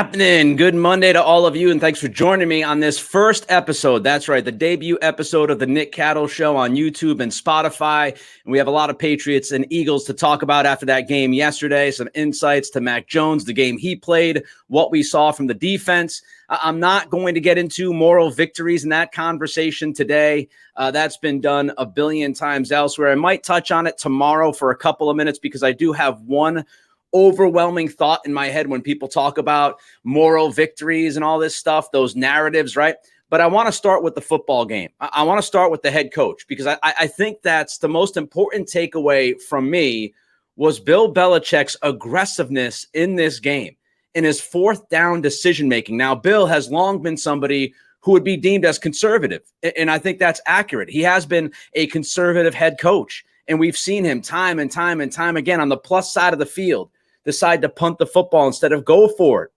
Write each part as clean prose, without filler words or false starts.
happening? Good Monday to all of you, and thanks for joining me on this first episode. That's right, the debut episode of the Nick Cattle Show on YouTube and Spotify. And we have a lot of Patriots and Eagles to talk about after that game yesterday, some insights to Mac Jones, the game he played, what we saw from the defense. I'm not going to get into moral victories in that conversation today. That's been done a billion times elsewhere. I might touch on it tomorrow for a couple of minutes because I do have one overwhelming thought in my head when people talk about moral victories and all this stuff, those narratives, right? But I want to start with the football game. I want to start with the head coach because I think that's the most important takeaway from me was Bill Belichick's aggressiveness in this game, in his fourth down decision-making. Now, Bill has long been somebody who would be deemed as conservative, and I think that's accurate. He has been a conservative head coach, and we've seen him time and time and time again on the plus side of the field decide to punt the football instead of go for it.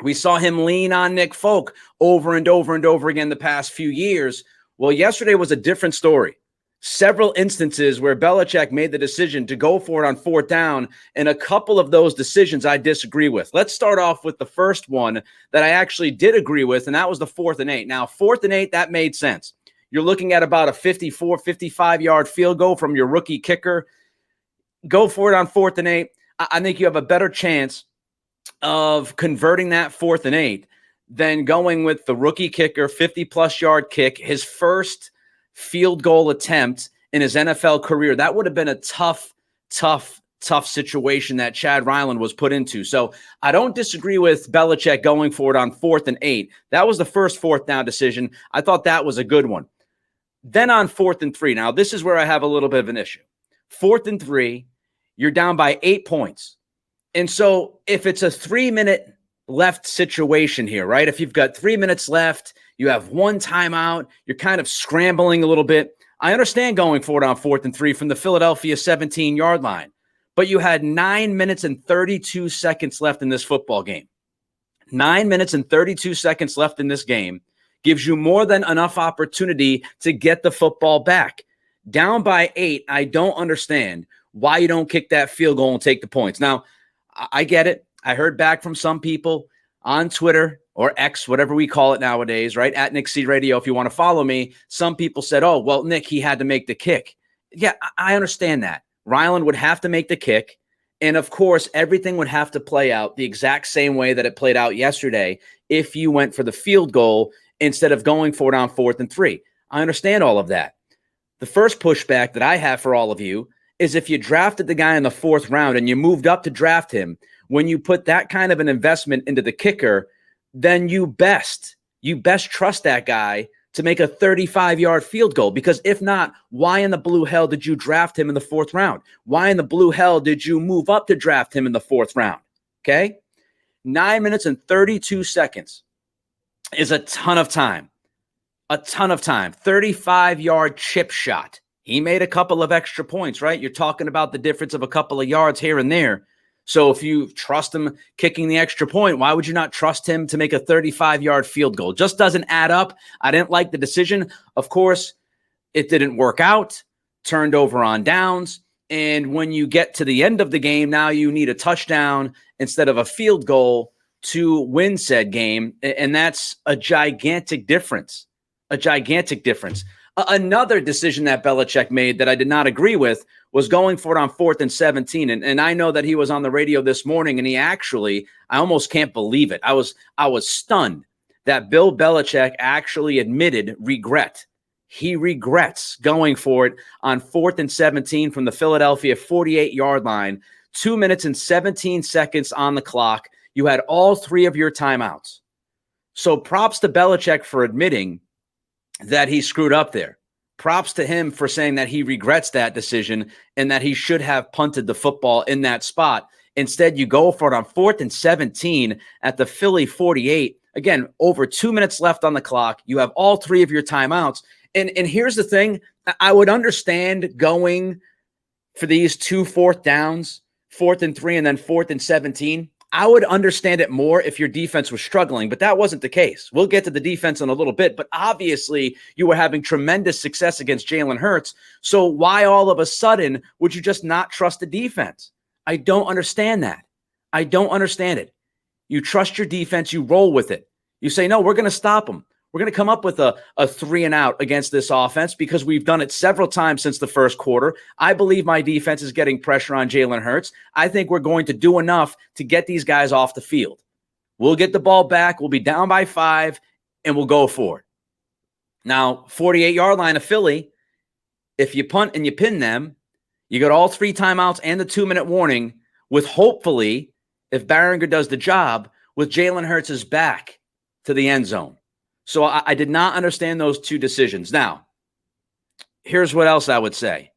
We saw him lean on Nick Folk over and over and over again the past few years. Well, yesterday was a different story. Several instances where Belichick made the decision to go for it on fourth down, and a couple of those decisions I disagree with. Let's start off with the first one that I actually did agree with, and that was the 4th and 8. Now, 4th and 8, that made sense. You're looking at about a 54, 55-yard field goal from your rookie kicker. Go for it on 4th and 8. I think you have a better chance of converting that 4th and 8 than going with the rookie kicker, 50-plus yard kick, his first field goal attempt in his NFL career. That would have been a tough situation that Chad Ryland was put into. So I don't disagree with Belichick going for it on 4th and 8. That was the first fourth down decision. I thought that was a good one. Then on 4th and 3. Now, this is where I have a little bit of an issue. 4th and 3. You're down by 8 points. And so if it's a 3-minute left situation here, right? If you've got 3 minutes left, you have one timeout, you're kind of scrambling a little bit. I understand going for it on 4th and 3 from the Philadelphia 17-yard line, but you had 9 minutes and 32 seconds left in this football game. 9 minutes and 32 seconds left in this game gives you more than enough opportunity to get the football back. Down by 8, I don't understand why you don't kick that field goal and take the points. Now, I get it. I heard back from some people on Twitter or X, whatever we call it nowadays, right? At Nick C Radio, if you want to follow me. Some people said, oh, well, Nick, he had to make the kick. Yeah, I understand that. Ryland would have to make the kick. And of course, everything would have to play out the exact same way that it played out yesterday if you went for the field goal instead of going for it on 4th and 3. I understand all of that. The first pushback that I have for all of you is if you drafted the guy in the 4th round and you moved up to draft him, when you put that kind of an investment into the kicker, then you best trust that guy to make a 35-yard field goal. Because if not, why in the blue hell did you draft him in the 4th round? Why in the blue hell did you move up to draft him in the 4th round? Okay? 9 minutes and 32 seconds is a ton of time. A ton of time. 35-yard chip shot. He made a couple of extra points, right? You're talking about the difference of a couple of yards here and there. So if you trust him kicking the extra point, why would you not trust him to make a 35-yard field goal? Just doesn't add up. I didn't like the decision. Of course, it didn't work out. Turned over on downs. And when you get to the end of the game, now you need a touchdown instead of a field goal to win said game. And that's a gigantic difference. A gigantic difference. Another decision that Belichick made that I did not agree with was going for it on 4th and 17. And I know that he was on the radio this morning, and he actually, I almost can't believe it. I was stunned that Bill Belichick actually admitted regret. He regrets going for it on 4th and 17 from the Philadelphia 48-yard line. 2 minutes and 17 seconds on the clock. You had all 3 of your timeouts. So props to Belichick for admitting that he screwed up there. Props to him for saying that he regrets that decision and that he should have punted the football in that spot. Instead, you go for it on 4th and 17 at the Philly 48. Again, over 2 minutes left on the clock. You have all 3 of your timeouts. And here's the thing. I would understand going for these 2 4th downs, 4th and 3, and then 4th and 17. I would understand it more if your defense was struggling, but that wasn't the case. We'll get to the defense in a little bit, but obviously you were having tremendous success against Jalen Hurts. So why all of a sudden would you just not trust the defense? I don't understand that. I don't understand it. You trust your defense. You roll with it. You say, no, we're going to stop them. We're going to come up with a 3-and-out against this offense because we've done it several times since the first quarter. I believe my defense is getting pressure on Jalen Hurts. I think we're going to do enough to get these guys off the field. We'll get the ball back. We'll be down by 5, and we'll go for it. Now, 48-yard line of Philly, if you punt and you pin them, you got all 3 timeouts and the 2-minute warning with hopefully, if Barringer does the job, with Jalen Hurts' back to the end zone. So I did not understand those 2 decisions. Now, here's what else I would say.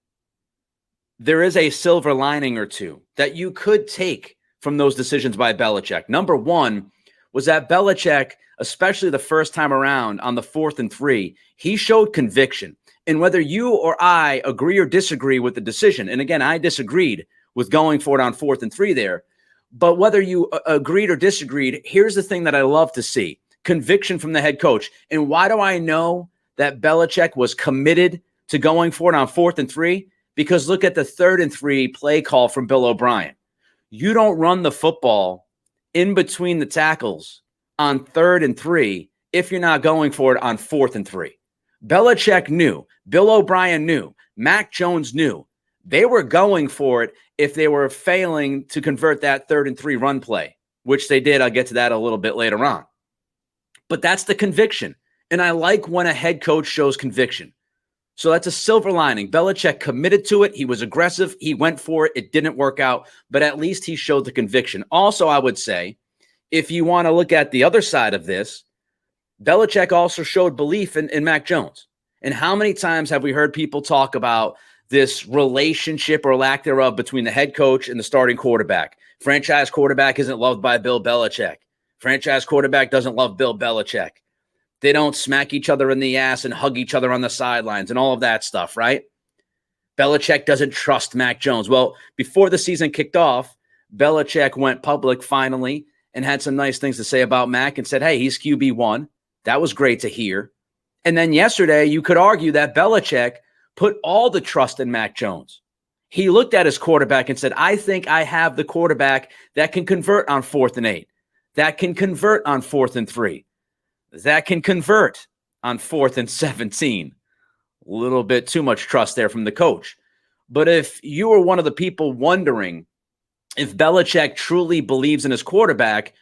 There is a silver lining or 2 that you could take from those decisions by Belichick. Number 1 was that Belichick, especially the first time around on the 4th and 3, he showed conviction. And whether you or I agree or disagree with the decision, and again, I disagreed with going for it on 4th and 3 there, but whether you agreed or disagreed, here's the thing that I love to see. Conviction from the head coach. And why do I know that Belichick was committed to going for it on 4th and 3? Because look at the 3rd and 3 play call from Bill O'Brien. You don't run the football in between the tackles on 3rd and 3 if you're not going for it on 4th and 3. Belichick knew. Bill O'Brien knew. Mac Jones knew. They were going for it if they were failing to convert that 3rd and 3 run play, which they did. I'll get to that a little bit later on. But that's the conviction. And I like when a head coach shows conviction. So that's a silver lining. Belichick committed to it. He was aggressive. He went for it. It didn't work out, but at least he showed the conviction. Also, I would say, if you want to look at the other side of this, Belichick also showed belief in Mac Jones. And how many times have we heard people talk about this relationship or lack thereof between the head coach and the starting quarterback? Franchise quarterback isn't loved by Bill Belichick. Franchise quarterback doesn't love Bill Belichick. They don't smack each other in the ass and hug each other on the sidelines and all of that stuff, right? Belichick doesn't trust Mac Jones. Well, before the season kicked off, Belichick went public finally and had some nice things to say about Mac and said, hey, he's QB1. That was great to hear. And then yesterday, you could argue that Belichick put all the trust in Mac Jones. He looked at his quarterback and said, I think I have the quarterback that can convert on 4th and 8, that can convert on 4th and 3, that can convert on 4th and 17. A little bit too much trust there from the coach. But if you were one of the people wondering if Belichick truly believes in his quarterback,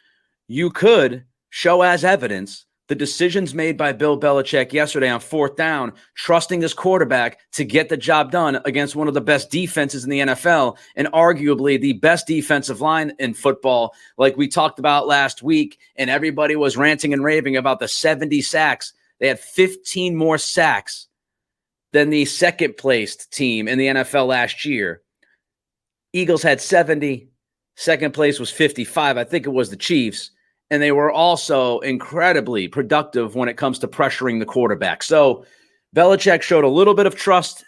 you could show as evidence the decisions made by Bill Belichick yesterday on 4th down, trusting his quarterback to get the job done against one of the best defenses in the NFL and arguably the best defensive line in football, like we talked about last week, and everybody was ranting and raving about the 70 sacks. They had 15 more sacks than the second-placed team in the NFL last year. Eagles had 70. Second place was 55. I think it was the Chiefs. And they were also incredibly productive when it comes to pressuring the quarterback. So Belichick showed a little bit of trust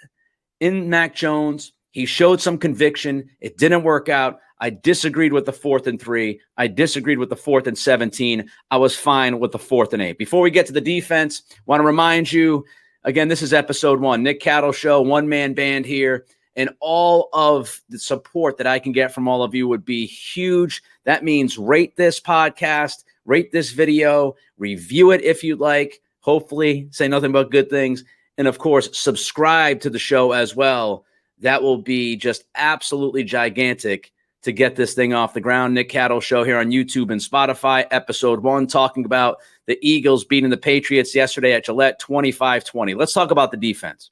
in Mac Jones. He showed some conviction. It didn't work out. I disagreed with the 4th and 3. I disagreed with the 4th and 17. I was fine with the 4th and 8. Before we get to the defense, I want to remind you, again, this is episode 1. Nick Cattle Show, one-man band here. And all of the support that I can get from all of you would be huge. That means rate this podcast, rate this video, review it if you'd like. Hopefully, say nothing but good things. And, of course, subscribe to the show as well. That will be just absolutely gigantic to get this thing off the ground. Nick Cattle Show here on YouTube and Spotify, episode 1, talking about the Eagles beating the Patriots yesterday at Gillette 25-20. Let's talk about the defense.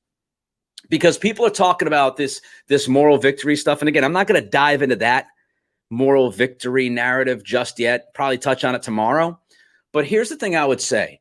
Because people are talking about this moral victory stuff. And again, I'm not going to dive into that moral victory narrative just yet. Probably touch on it tomorrow. But here's the thing I would say.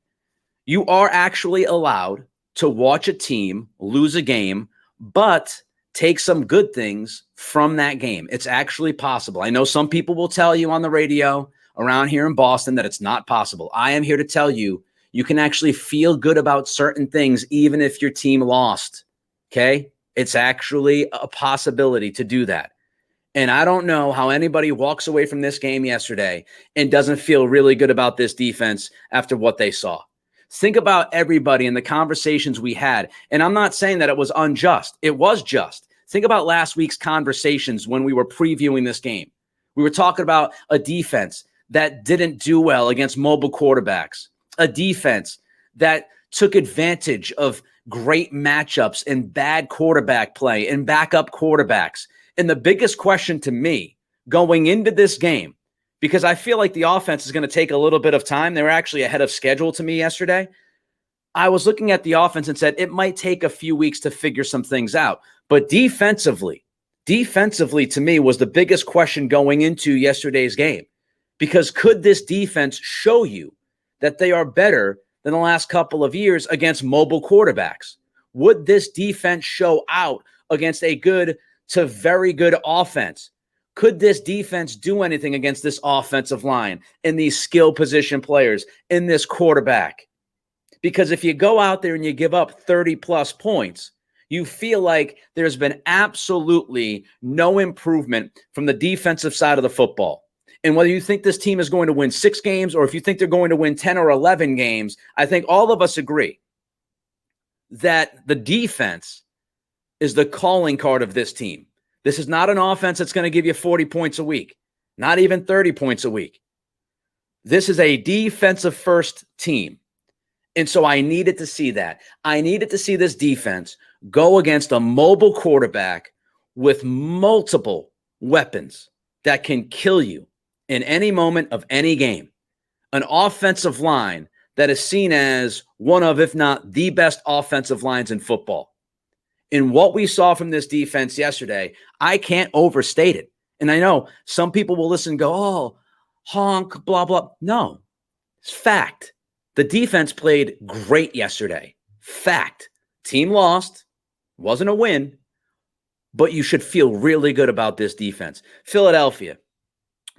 You are actually allowed to watch a team lose a game, but take some good things from that game. It's actually possible. I know some people will tell you on the radio around here in Boston that it's not possible. I am here to tell you, you can actually feel good about certain things even if your team lost. Okay, it's actually a possibility to do that. And I don't know how anybody walks away from this game yesterday and doesn't feel really good about this defense after what they saw. Think about everybody in the conversations we had. And I'm not saying that it was unjust. It was just. Think about last week's conversations when we were previewing this game. We were talking about a defense that didn't do well against mobile quarterbacks, a defense that took advantage of great matchups and bad quarterback play and backup quarterbacks. And the biggest question to me going into this game, because I feel like the offense is going to take a little bit of time. They were actually ahead of schedule to me yesterday. I was looking at the offense and said it might take a few weeks to figure some things out. But defensively to me was the biggest question going into yesterday's game. Because could this defense show you that they are better than the last couple of years against mobile quarterbacks? Would this defense show out against a good to very good offense? Could this defense do anything against this offensive line and these skill position players in this quarterback? Because if you go out there and you give up 30-plus points, you feel like there's been absolutely no improvement from the defensive side of the football. And whether you think this team is going to win 6 games or if you think they're going to win 10 or 11 games, I think all of us agree that the defense is the calling card of this team. This is not an offense that's going to give you 40 points a week, not even 30 points a week. This is a defensive-first team. And so I needed to see that. I needed to see this defense go against a mobile quarterback with multiple weapons that can kill you in any moment of any game. An offensive line that is seen as one of, if not the best offensive lines in football. In what we saw from this defense yesterday, I can't overstate it. And I know some people will listen and go, oh, honk, blah, blah. No, it's fact. The defense played great yesterday. Fact. Team lost. Wasn't a win. But you should feel really good about this defense. Philadelphia,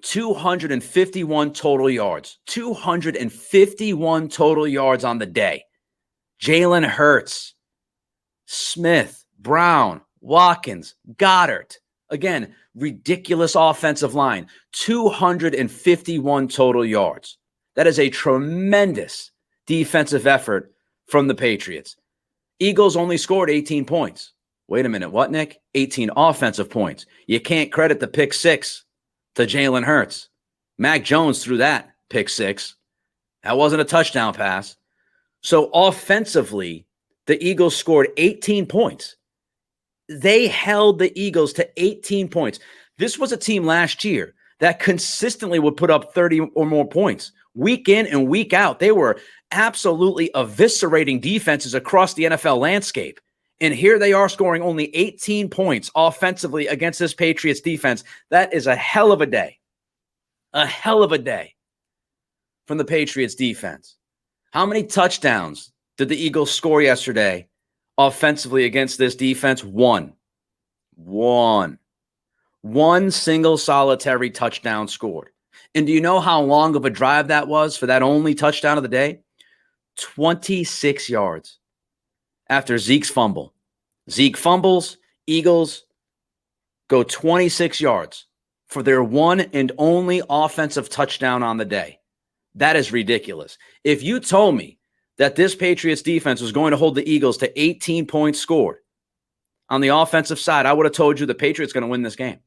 251 total yards. 251 total yards on the day. Jalen Hurts, Smith, Brown, Watkins, Goddard. Again, ridiculous offensive line. 251 total yards. That is a tremendous defensive effort from the Patriots. Eagles only scored 18 points. Wait a minute. What, Nick? 18 offensive points. You can't credit the pick 6 to Jalen Hurts. Mac Jones threw that pick 6. That wasn't a touchdown pass. So offensively, the Eagles scored 18 points. They held the Eagles to 18 points. This was a team last year that consistently would put up 30 or more points. Week in and week out, they were absolutely eviscerating defenses across the NFL landscape. And here they are scoring only 18 points offensively against this Patriots defense. That is a hell of a day. A hell of a day from the Patriots defense. How many touchdowns did the Eagles score yesterday offensively against this defense? One single solitary touchdown scored. And do you know how long of a drive that was for that only touchdown of the day? 26 yards after Zeke's fumble. Zeke fumbles, Eagles go 26 yards for their one and only offensive touchdown on the day. That is ridiculous. If you told me that this Patriots defense was going to hold the Eagles to 18 points scored on the offensive side, I would have told you the Patriots are going to win this game.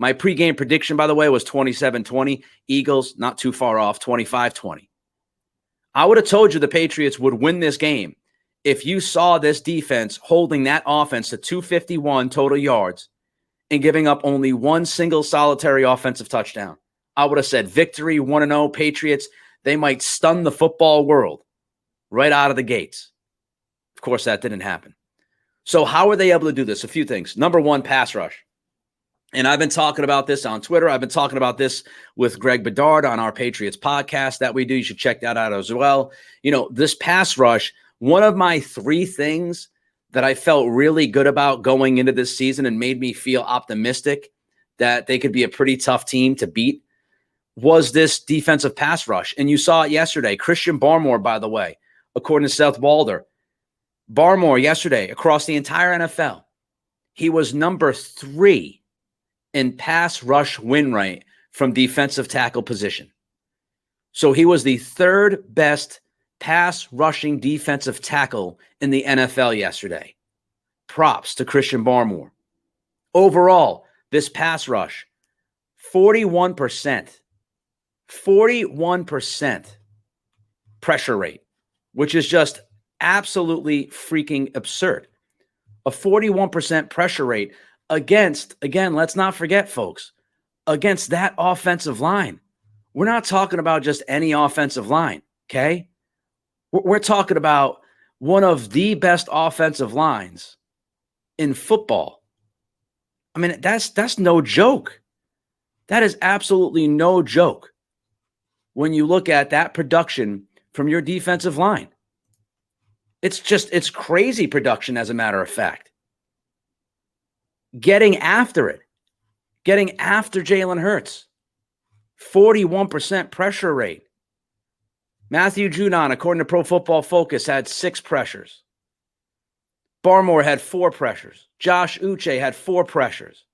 My pregame prediction, by the way, was 27-20. Eagles, not too far off, 25-20. I would have told you the Patriots would win this game if you saw this defense holding that offense to 251 total yards and giving up only one single solitary offensive touchdown. I would have said victory, 1-0 Patriots. They might stun the football world right out of the gates. Of course, that didn't happen. So how are they able to do this? A few things. Number one, pass rush. And I've been talking about this on Twitter. I've been talking about this with Greg Bedard on our Patriots podcast that we do. You should check that out as well. You know, this pass rush, one of my 3 things that I felt really good about going into this season and made me feel optimistic that they could be a pretty tough team to beat was this defensive pass rush. And you saw it yesterday. Christian Barmore, by the way, according to Seth Balder, Barmore yesterday across the entire NFL, he was number 3 in pass rush win rate from defensive tackle position. So he was the 3rd best pass rushing defensive tackle in the NFL yesterday. Props to Christian Barmore. Overall, this pass rush, 41%. 41% pressure rate, which is just absolutely freaking absurd. A 41% pressure rate against, again, let's not forget, folks, against that offensive line. We're not talking about just any offensive line, okay? We're talking about one of the best offensive lines in football. I mean, that's no joke. That is absolutely no joke when you look at that production from your defensive line. It's crazy production, as a matter of fact. Getting after it, getting after Jalen Hurts, 41% pressure rate. Matthew Judon, according to Pro Football Focus, had 6 pressures. Barmore had 4 pressures. Josh Uche had 4 pressures.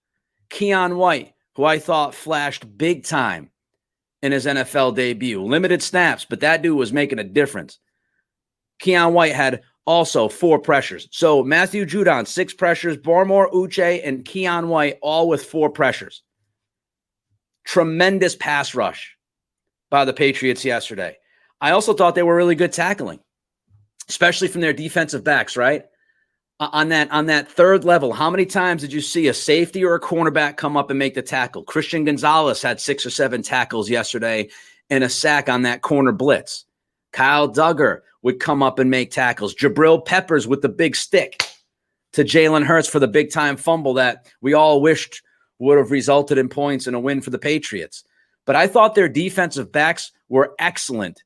Keon White, who I thought flashed big time in his NFL debut. Limited snaps, but that dude was making a difference. Keon White had also 4 pressures. So Matthew Judon, 6 pressures. Barmore, Uche, and Keon White all with 4 pressures. Tremendous pass rush by the Patriots yesterday. I also thought they were really good tackling, especially from their defensive backs, right? On that third level, how many times did you see a safety or a cornerback come up and make the tackle? Christian Gonzalez had 6 or 7 tackles yesterday and a sack on that corner blitz. Kyle Duggar would come up and make tackles. Jabril Peppers with the big stick to Jalen Hurts for the big-time fumble that we all wished would have resulted in points and a win for the Patriots. But I thought their defensive backs were excellent,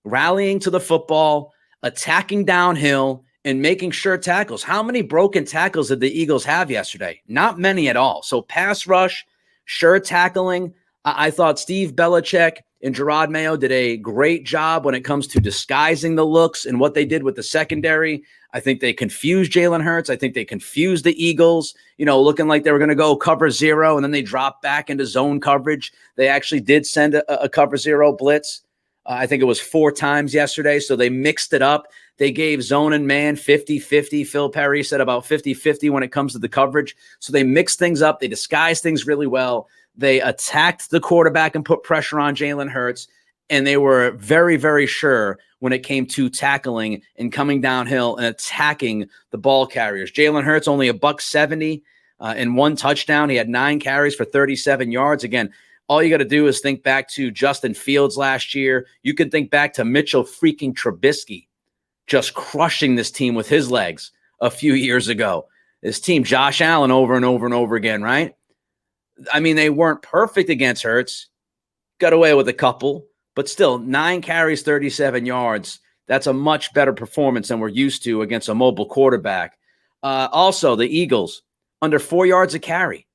rallying to the football, attacking downhill, and making sure tackles. How many broken tackles did the Eagles have yesterday? Not many at all. So pass rush, sure tackling. I thought Steve Belichick and Gerard Mayo did a great job when it comes to disguising the looks and what they did with the secondary. I think they confused Jalen Hurts. I think they confused the Eagles, looking like they were going to go cover 0, and then they dropped back into zone coverage. They actually did send a cover 0 blitz. I think it was 4 times yesterday, so they mixed it up. They gave zone and man 50-50. Phil Perry said about 50-50 when it comes to the coverage. So they mixed things up. They disguised things really well. They attacked the quarterback and put pressure on Jalen Hurts, and they were very, very sure when it came to tackling and coming downhill and attacking the ball carriers. Jalen Hurts only $170 and 1 touchdown. He had 9 carries for 37 yards. Again, all you got to do is think back to Justin Fields last year. You can think back to Mitchell freaking Trubisky just crushing this team with his legs a few years ago. This team, Josh Allen, over and over and over again, right? I mean, they weren't perfect against Hurts. Got away with a couple, but still 9 carries, 37 yards. That's a much better performance than we're used to against a mobile quarterback. Also, the Eagles, under 4 yards a carry.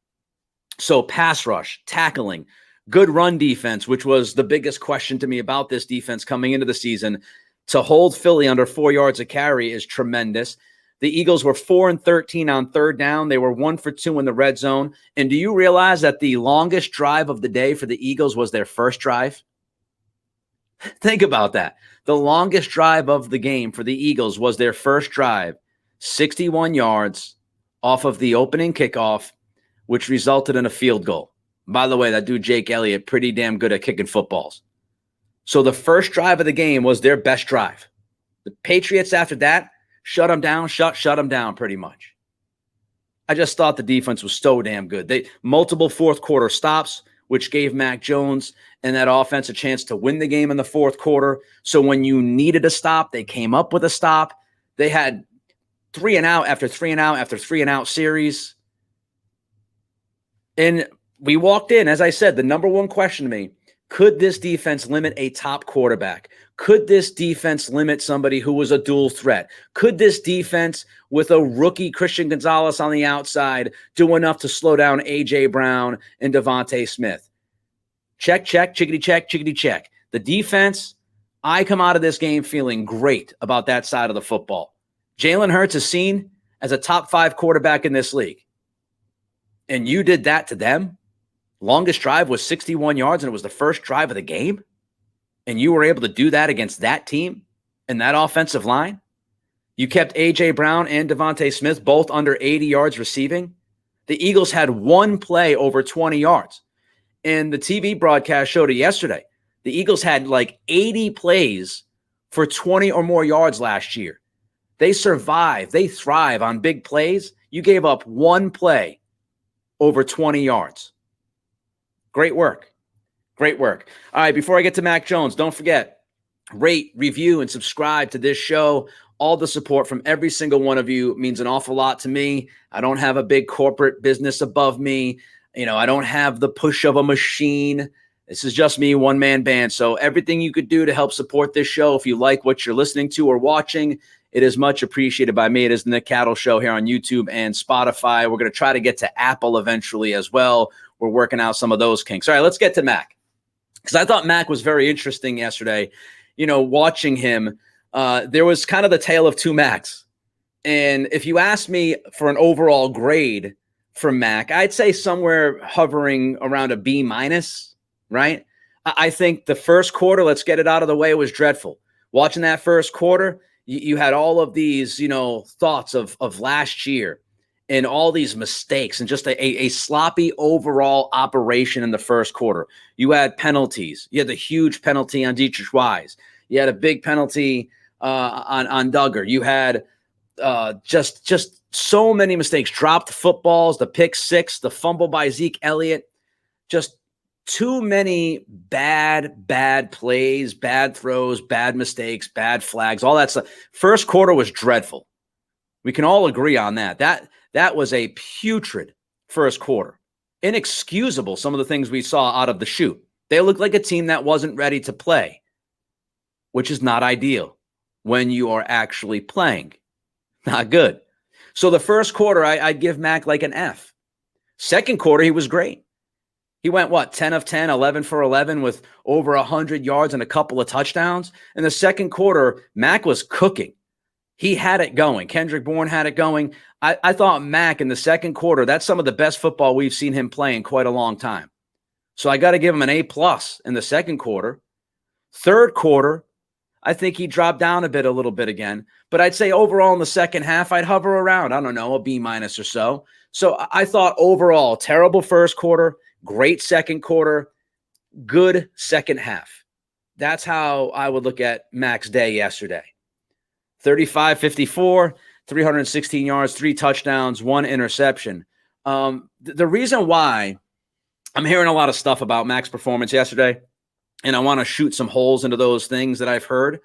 So pass rush, tackling, good run defense, which was the biggest question to me about this defense coming into the season. To hold Philly under 4 yards a carry is tremendous. The Eagles were 4-13 on third down. They were 1 for 2 in the red zone. And do you realize that the longest drive of the day for the Eagles was their first drive? Think about that. The longest drive of the game for the Eagles was their first drive, 61 yards off of the opening kickoff, which resulted in a field goal. By the way, that dude Jake Elliott, pretty damn good at kicking footballs. So the first drive of the game was their best drive. The Patriots after that shut them down, shut them down pretty much. I just thought the defense was so damn good. They multiple fourth quarter stops, which gave Mac Jones and that offense a chance to win the game in the fourth quarter. So when you needed a stop, they came up with a stop. They had 3 and out after 3 and out after 3 and out series. And we walked in, as I said, the number one question to me, could this defense limit a top quarterback? Could this defense limit somebody who was a dual threat? Could this defense, with a rookie Christian Gonzalez on the outside, do enough to slow down A.J. Brown and Devontae Smith? Check, chickity check, chickity check. The defense, I come out of this game feeling great about that side of the football. Jalen Hurts is seen as a top 5 quarterback in this league. And you did that to them? Longest drive was 61 yards, and it was the first drive of the game. And you were able to do that against that team and that offensive line. You kept A.J. Brown and Devontae Smith both under 80 yards receiving. The Eagles had 1 play over 20 yards. And the TV broadcast showed it yesterday. The Eagles had like 80 plays for 20 or more yards last year. They survive. They thrive on big plays. You gave up one play over 20 yards. Great work. Great work. All right, before I get to Mac Jones, don't forget, rate, review, and subscribe to this show. All the support from every single one of you means an awful lot to me. I don't have a big corporate business above me. I don't have the push of a machine. This is just me, one-man band. So everything you could do to help support this show, if you like what you're listening to or watching, it is much appreciated by me. It is the Nick Cattle Show here on YouTube and Spotify. We're going to try to get to Apple eventually as well. We're working out some of those kinks. All right, let's get to Mac, because I thought Mac was very interesting yesterday. Watching him, there was kind of the tale of two Macs. And if you ask me for an overall grade for Mac, I'd say somewhere hovering around a B-, right? I think the first quarter, let's get it out of the way, was dreadful. Watching that first quarter, you had all of these, thoughts of last year and all these mistakes and just a sloppy overall operation in the first quarter. You had penalties. You had the huge penalty on Dietrich Wise. You had a big penalty on Duggar. You had just so many mistakes. Dropped footballs, the pick six, the fumble by Zeke Elliott. Just too many bad plays, bad throws, bad mistakes, bad flags, all that stuff. First quarter was dreadful. We can all agree on that. That was a putrid first quarter. Inexcusable, some of the things we saw out of the chute. They looked like a team that wasn't ready to play, which is not ideal when you are actually playing. Not good. So the first quarter, I'd give Mac like an F. Second quarter, he was great. He went, 10 of 10, 11 for 11 with over 100 yards and a couple of touchdowns. In the second quarter, Mac was cooking. He had it going. Kendrick Bourne had it going. I thought Mac in the second quarter, that's some of the best football we've seen him play in quite a long time. So I got to give him an A+ in the second quarter. Third quarter, I think he dropped down a little bit again. But I'd say overall in the second half, I'd hover around, a B- or so. So I thought overall, terrible first quarter, great second quarter, good second half. That's how I would look at Mac's day yesterday. 35-54, 316 yards, 3 touchdowns, 1 interception. The reason why I'm hearing a lot of stuff about Mac's performance yesterday, and I want to shoot some holes into those things that I've heard.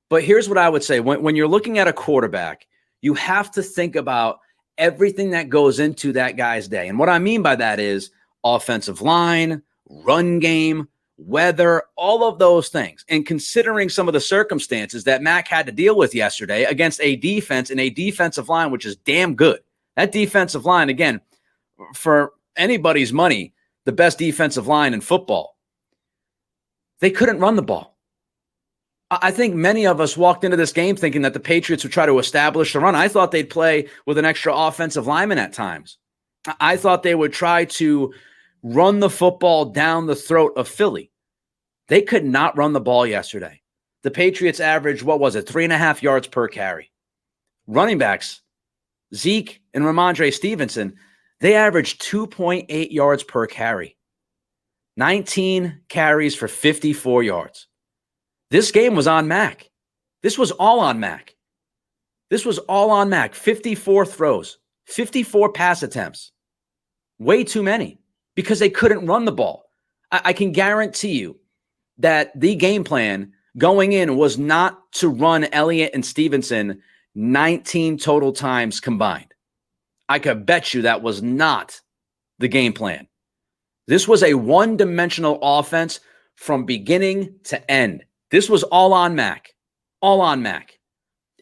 But here's what I would say. When you're looking at a quarterback, you have to think about everything that goes into that guy's day. And what I mean by that is offensive line, run game, weather, all of those things. And considering some of the circumstances that Mac had to deal with yesterday against a defense and a defensive line, which is damn good. That defensive line, again, for anybody's money, the best defensive line in football. They couldn't run the ball. I think many of us walked into this game thinking that the Patriots would try to establish the run. I thought they'd play with an extra offensive lineman at times. I thought they would try to run the football down the throat of Philly. They could not run the ball yesterday. The Patriots averaged, 3.5 yards per carry. Running backs, Zeke and Ramondre Stevenson, they averaged 2.8 yards per carry. 19 carries for 54 yards. This game was on Mac. This was all on Mac. 54 throws, 54 pass attempts. Way too many because they couldn't run the ball. I can guarantee you that the game plan going in was not to run Elliott and Stevenson 19 total times combined. I could bet you that was not the game plan. This was a one-dimensional offense from beginning to end. This was all on Mac. All on Mac.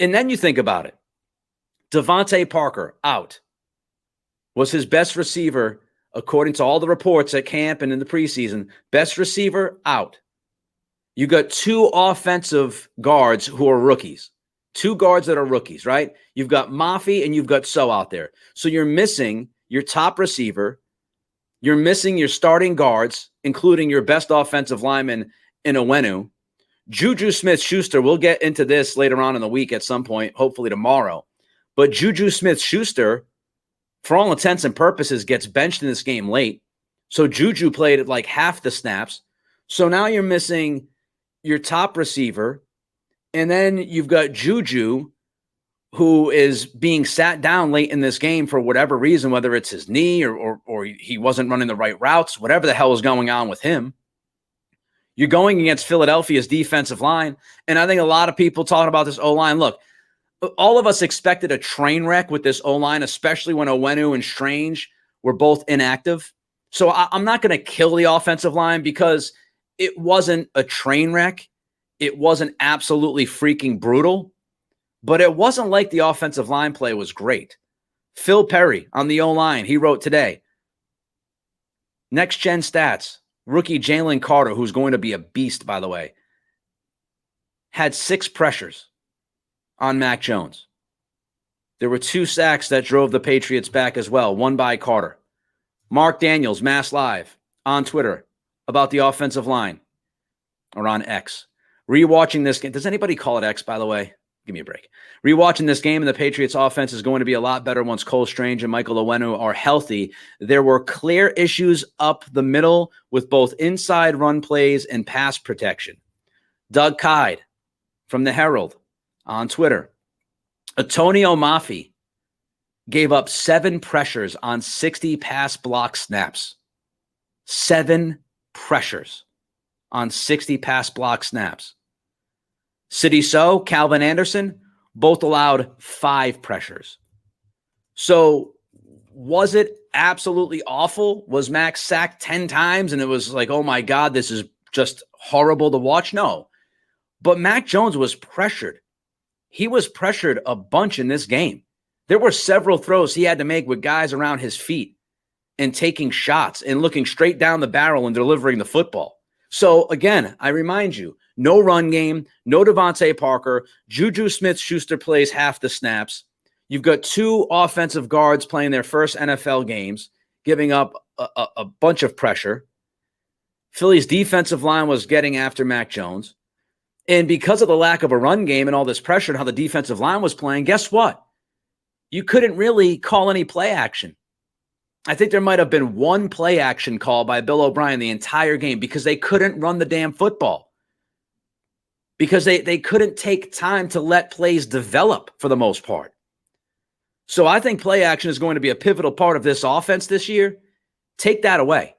And then you think about it. Devontae Parker out. Was his best receiver, according to all the reports at camp and in the preseason, best receiver out. You got 2 offensive guards who are rookies. 2 guards that are rookies, right? You've got Mafi and you've got So out there. So you're missing your top receiver. You're missing your starting guards, including your best offensive lineman in Owenu. Juju Smith-Schuster, we'll get into this later on in the week at some point, hopefully tomorrow. But Juju Smith-Schuster, for all intents and purposes, gets benched in this game late. So Juju played at like half the snaps. So now you're missing your top receiver, and then you've got Juju, who is being sat down late in this game for whatever reason, whether it's his knee or he wasn't running the right routes, whatever the hell is going on with him. You're going against Philadelphia's defensive line, and I think a lot of people talking about this O-line. Look, all of us expected a train wreck with this O-line, especially when Onwenu and Strange were both inactive. So I'm not going to kill the offensive line because it wasn't a train wreck. It wasn't absolutely freaking brutal, but it wasn't like the offensive line play was great. Phil Perry on the O-line, he wrote today, next gen stats, rookie Jalen Carter, who's going to be a beast, by the way, had 6 pressures on Mac Jones. There were 2 sacks that drove the Patriots back as well, one by Carter. Mark Daniels, Mass Live, on Twitter about the offensive line, or on X. Rewatching this game. Does anybody call it X, by the way? Give me a break. Rewatching this game, and the Patriots offense is going to be a lot better once Cole Strange and Michael Onwenu are healthy. There were clear issues up the middle with both inside run plays and pass protection. Doug Kyde from the Herald on Twitter. Antonio Mafi gave up 7 pressures on 60 pass block snaps. 7 pressures on 60 pass block snaps. City So, Calvin Anderson, both allowed 5 pressures. So was it absolutely awful? Was Max sacked 10 times and it was like, oh my God, this is just horrible to watch? No. But Mac Jones was pressured. He was pressured a bunch in this game. There were several throws he had to make with guys around his feet and taking shots and looking straight down the barrel and delivering the football. So again, I remind you, no run game, no Devontae Parker. Juju Smith-Schuster plays half the snaps. You've got 2 offensive guards playing their first NFL games, giving up a bunch of pressure. Philly's defensive line was getting after Mac Jones. And because of the lack of a run game and all this pressure and how the defensive line was playing, guess what? You couldn't really call any play action. I think there might have been 1 play action call by Bill O'Brien the entire game because they couldn't run the damn football. Because they couldn't take time to let plays develop for the most part. So I think play action is going to be a pivotal part of this offense this year. Take that away.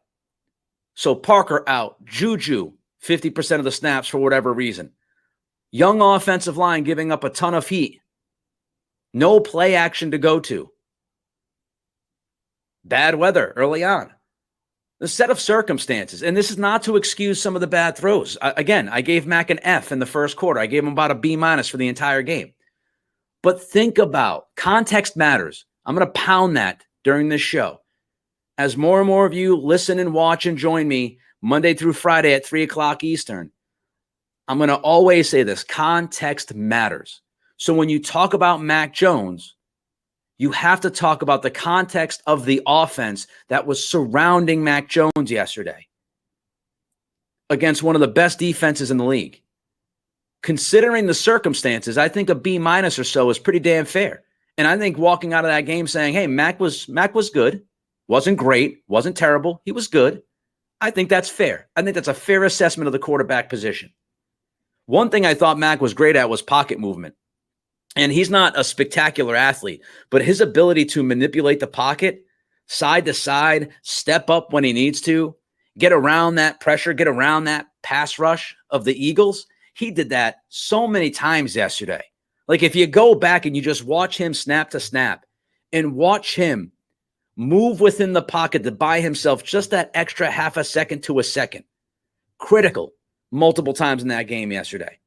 So Parker out, Juju, 50% of the snaps for whatever reason. Young offensive line giving up a ton of heat. No play action to go to. Bad weather early on. The set of circumstances, and this is not to excuse some of the bad throws. Again, I gave Mac an F in the first quarter. I gave him about a B- for the entire game. But think about context matters. I'm going to pound that during this show. As more and more of you listen and watch and join me Monday through Friday at 3 o'clock Eastern, I'm going to always say this. Context matters. So when you talk about Mac Jones, you have to talk about the context of the offense that was surrounding Mac Jones yesterday against one of the best defenses in the league. Considering the circumstances, I think a B- or so is pretty damn fair. And I think walking out of that game saying, hey, Mac was good, wasn't great, wasn't terrible, he was good. I think that's fair. I think that's a fair assessment of the quarterback position. One thing I thought Mac was great at was pocket movement. And he's not a spectacular athlete, but his ability to manipulate the pocket side to side, step up when he needs to, get around that pressure, get around that pass rush of the Eagles, he did that so many times yesterday. Like if you go back and you just watch him snap to snap and watch him move within the pocket to buy himself just that extra half a second to a second. Critical multiple times in that game yesterday.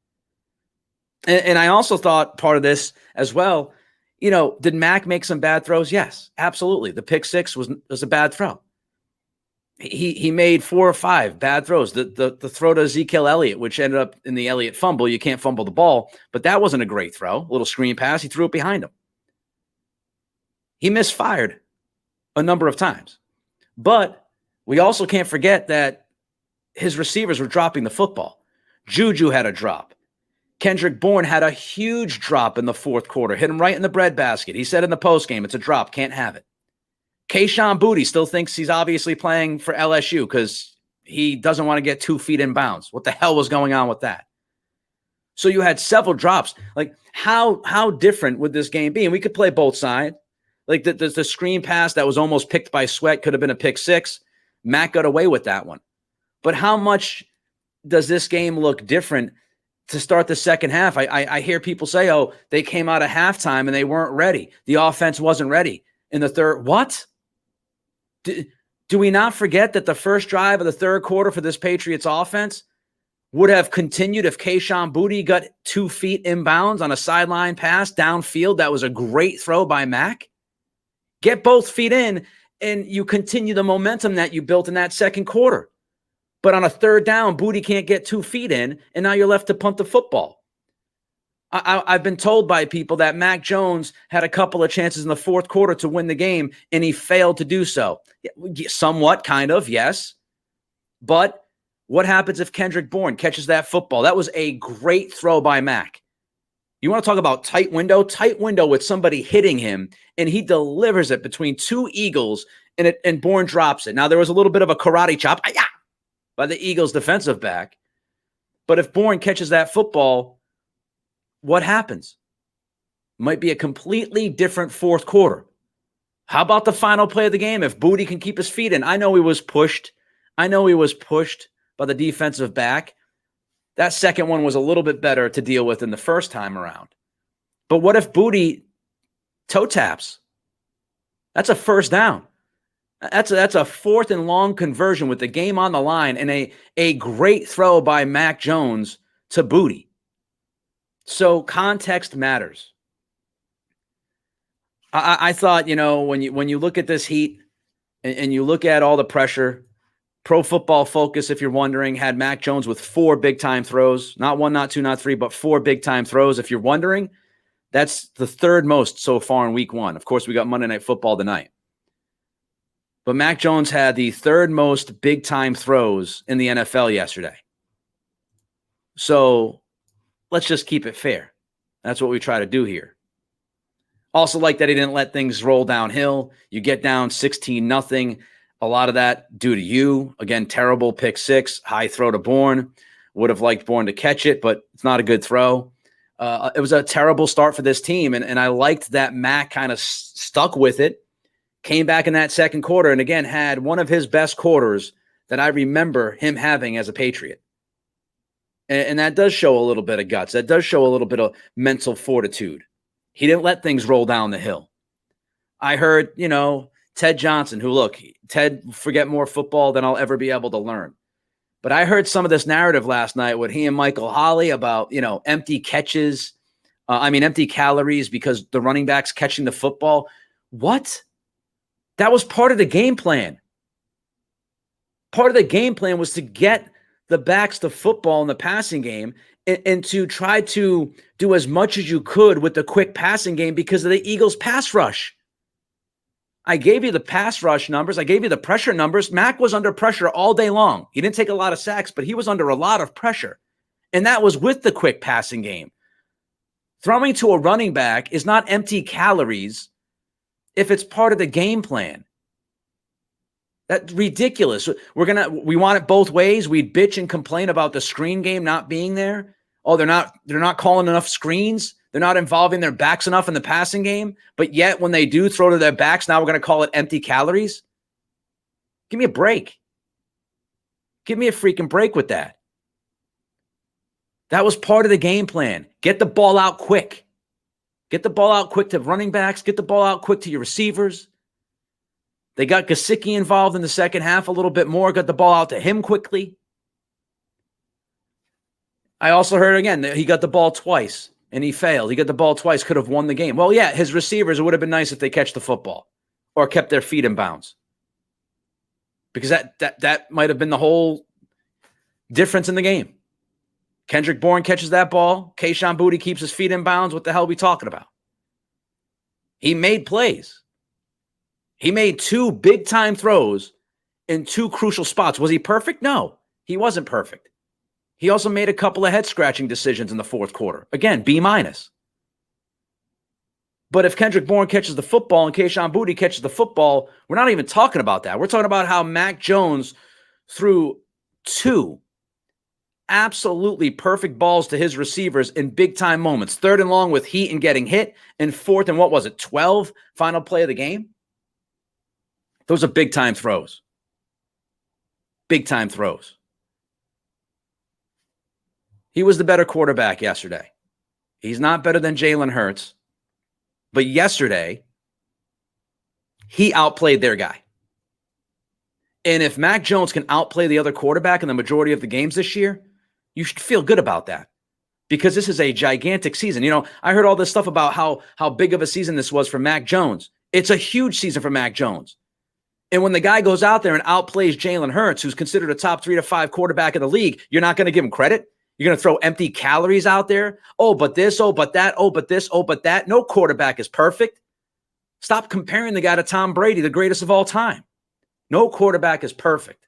And I also thought part of this as well, did Mac make some bad throws? Yes, absolutely. The pick 6 was a bad throw. He made 4 or 5 bad throws. The throw to Ezekiel Elliott, which ended up in the Elliott fumble. You can't fumble the ball, but that wasn't a great throw. A little screen pass. He threw it behind him. He misfired a number of times. But we also can't forget that his receivers were dropping the football. Juju had a drop. Kendrick Bourne had a huge drop in the fourth quarter, hit him right in the breadbasket. He said in the postgame, it's a drop, can't have it. Kayshon Boutte still thinks he's obviously playing for LSU because he doesn't want to get 2 feet in bounds. What the hell was going on with that? So you had several drops. Like, how different would this game be? And we could play both sides. Like the screen pass that was almost picked by Sweat could have been a pick six. Mac got away with that one. But how much does this game look different to start the second half? I hear people say, oh, they came out of halftime and they weren't ready. The offense wasn't ready in the third. What? Do we not forget that the first drive of the third quarter for this Patriots offense would have continued if Kayshon Boutte got 2 feet inbounds on a sideline pass downfield? That was a great throw by Mac. Get both feet in, and you continue the momentum that you built in that second quarter. But on a third down, Boutte can't get 2 feet in, and now you're left to punt the football. I've been told by people that Mac Jones had a couple of chances in the fourth quarter to win the game, and he failed to do so. Somewhat, kind of, yes. But what happens if Kendrick Bourne catches that football? That was a great throw by Mac. You want to talk about tight window? Tight window with somebody hitting him, and he delivers it between 2 Eagles, and Bourne drops it. Now, there was a little bit of a karate chop by the Eagles defensive back. But if Bourne catches that football, what happens? Might be a completely different fourth quarter. How about the final play of the game? If Boutte can keep his feet in, I know he was pushed. by the defensive back. That second one was a little bit better to deal with than the first time around. But what if Boutte toe taps? That's a first down. That's a fourth and long conversion with the game on the line and a great throw by Mac Jones to Boutte. So context matters. I thought, when you look at this Heat and you look at all the pressure, Pro Football Focus, if you're wondering, had Mac Jones with 4 big-time throws. Not 1, not 2, not 3, but 4 big-time throws. If you're wondering, that's the third most so far in week 1. Of course, we got Monday Night Football tonight. But Mac Jones had the third most big-time throws in the NFL yesterday. So let's just keep it fair. That's what we try to do here. Also like that he didn't let things roll downhill. You get down 16-0. A lot of that due to you. Again, terrible pick 6, high throw to Bourne. Would have liked Bourne to catch it, but it's not a good throw. It was a terrible start for this team, and I liked that Mac kind of stuck with it, came back in that second quarter, and again had one of his best quarters that I remember him having as a Patriot. And that does show a little bit of guts. That does show a little bit of mental fortitude. He didn't let things roll down the hill. I heard, Ted Johnson, who, look, Ted forget more football than I'll ever be able to learn. But I heard some of this narrative last night with he and Michael Holley about, empty catches. Empty calories because the running back's catching the football. What? That was part of the game plan. Part of the game plan was to get the backs to football in the passing game and to try to do as much as you could with the quick passing game because of the Eagles' pass rush. I gave you the pass rush numbers. I gave you the pressure numbers. Mac was under pressure all day long. He didn't take a lot of sacks, but he was under a lot of pressure. And that was with the quick passing game. Throwing to a running back is not empty calories if it's part of the game plan. That's ridiculous. We want it both ways. We'd bitch and complain about the screen game not being there. Oh, they're not calling enough screens. They're not involving their backs enough in the passing game. But yet when they do throw to their backs, now we're going to call it empty calories. Give me a break. Give me a freaking break with that. That was part of the game plan. Get the ball out quick. Get the ball out quick to running backs. Get the ball out quick to your receivers. They got Gesicki involved in the second half a little bit more, got the ball out to him quickly. I also heard, again, that he got the ball twice, and he failed. He got the ball twice, could have won the game. Well, yeah, his receivers, it would have been nice if they catch the football or kept their feet in bounds. Because that might have been the whole difference in the game. Kendrick Bourne catches that ball. Kayshon Boutte keeps his feet in bounds. What the hell are we talking about? He made plays. He made 2 big-time throws in 2 crucial spots. Was he perfect? No, he wasn't perfect. He also made a couple of head-scratching decisions in the fourth quarter. Again, B-. But if Kendrick Bourne catches the football and Kayshon Boutte catches the football, we're not even talking about that. We're talking about how Mac Jones threw 2 absolutely perfect balls to his receivers in big-time moments. 3rd and long with heat and getting hit, and 4th and 12, final play of the game. Those are big-time throws. Big-time throws. He was the better quarterback yesterday. He's not better than Jalen Hurts. But yesterday, he outplayed their guy. And if Mac Jones can outplay the other quarterback in the majority of the games this year, you should feel good about that, because this is a gigantic season. You know, I heard all this stuff about how big of a season this was for Mac Jones. It's a huge season for Mac Jones. And when the guy goes out there and outplays Jalen Hurts, who's considered a top 3 to 5 quarterback in the league, you're not going to give him credit? You're going to throw empty calories out there? Oh, but this, oh, but that, oh, but this, oh, but that. No quarterback is perfect. Stop comparing the guy to Tom Brady, the greatest of all time. No quarterback is perfect.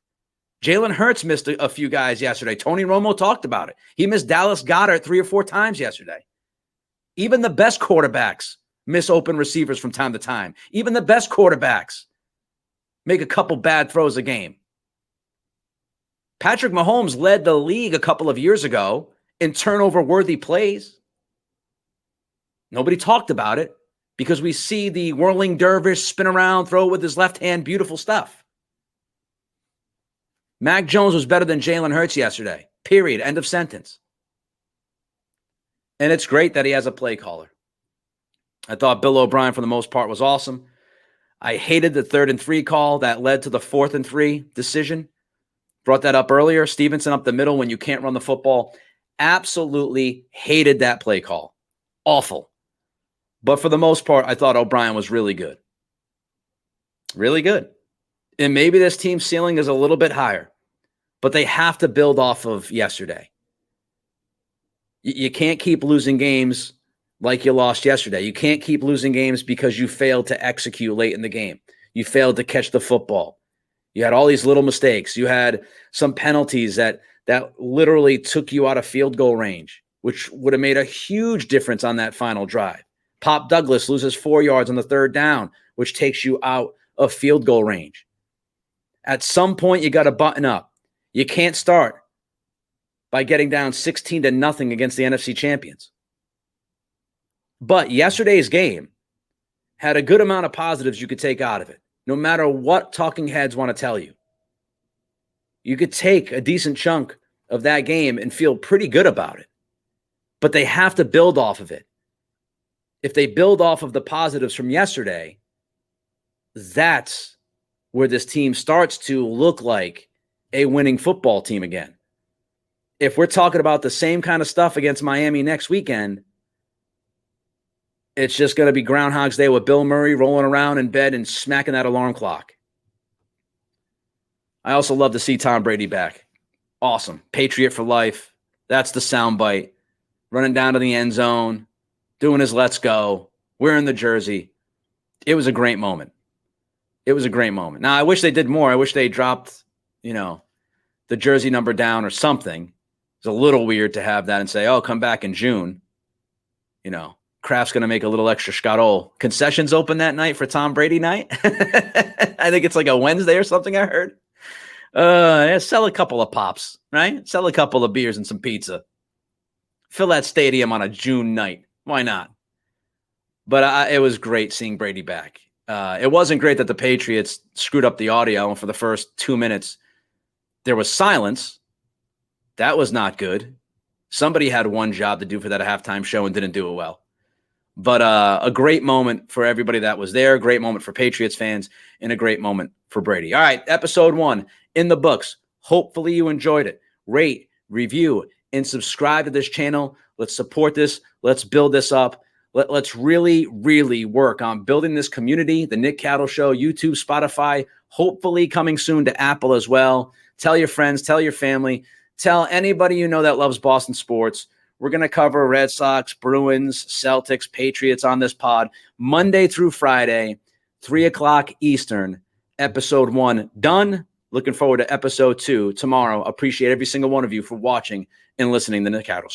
Jalen Hurts missed a few guys yesterday. Tony Romo talked about it. He missed Dallas Goedert 3 or 4 times yesterday. Even the best quarterbacks miss open receivers from time to time. Even the best quarterbacks make a couple bad throws a game. Patrick Mahomes led the league a couple of years ago in turnover-worthy plays. Nobody talked about it because we see the whirling dervish spin around, throw with his left hand, beautiful stuff. Mac Jones was better than Jalen Hurts yesterday. Period. End of sentence. And it's great that he has a play caller. I thought Bill O'Brien, for the most part, was awesome. I hated the 3rd and 3 call that led to the 4th and 3 decision. Brought that up earlier. Stevenson up the middle when you can't run the football. Absolutely hated that play call. Awful. But for the most part, I thought O'Brien was really good. Really good. And maybe this team's ceiling is a little bit higher, but they have to build off of yesterday. You can't keep losing games like you lost yesterday. You can't keep losing games because you failed to execute late in the game. You failed to catch the football. You had all these little mistakes. You had some penalties that literally took you out of field goal range, which would have made a huge difference on that final drive. Pop Douglas loses 4 yards on the 3rd down, which takes you out of field goal range. At some point, you got to button up. You can't start by getting down 16-0 against the NFC champions. But yesterday's game had a good amount of positives you could take out of it, no matter what talking heads want to tell you. You could take a decent chunk of that game and feel pretty good about it. But they have to build off of it. If they build off of the positives from yesterday, that's where this team starts to look like a winning football team again. If we're talking about the same kind of stuff against Miami next weekend, it's just going to be Groundhog's Day with Bill Murray rolling around in bed and smacking that alarm clock. I also love to see Tom Brady back. Awesome. Patriot for life. That's the soundbite. Running down to the end zone, doing his let's go, wearing the jersey. It was a great moment. It was a great moment. Now, I wish they did more. I wish they dropped, the jersey number down or something. It's a little weird to have that and say, oh, come back in June. Kraft's going to make a little extra scuttle. Concessions open that night for Tom Brady night. I think it's like a Wednesday or something I heard. Sell a couple of pops, right? Sell a couple of beers and some pizza. Fill that stadium on a June night. Why not? But it was great seeing Brady back. It wasn't great that the Patriots screwed up the audio, and for the first 2 minutes, there was silence. That was not good. Somebody had one job to do for that halftime show and didn't do it well. But a great moment for everybody that was there, a great moment for Patriots fans, and a great moment for Brady. All right, episode 1 in the books. Hopefully you enjoyed it. Rate, review, and subscribe to this channel. Let's support this. Let's build this up. Let's really, really work on building this community, the Nick Cattle Show, YouTube, Spotify, hopefully coming soon to Apple as well. Tell your friends, tell your family, tell anybody you know that loves Boston sports. We're going to cover Red Sox, Bruins, Celtics, Patriots on this pod, Monday through Friday, 3 o'clock Eastern, episode 1 done. Looking forward to episode 2 tomorrow. Appreciate every single one of you for watching and listening to the Nick Cattle Show.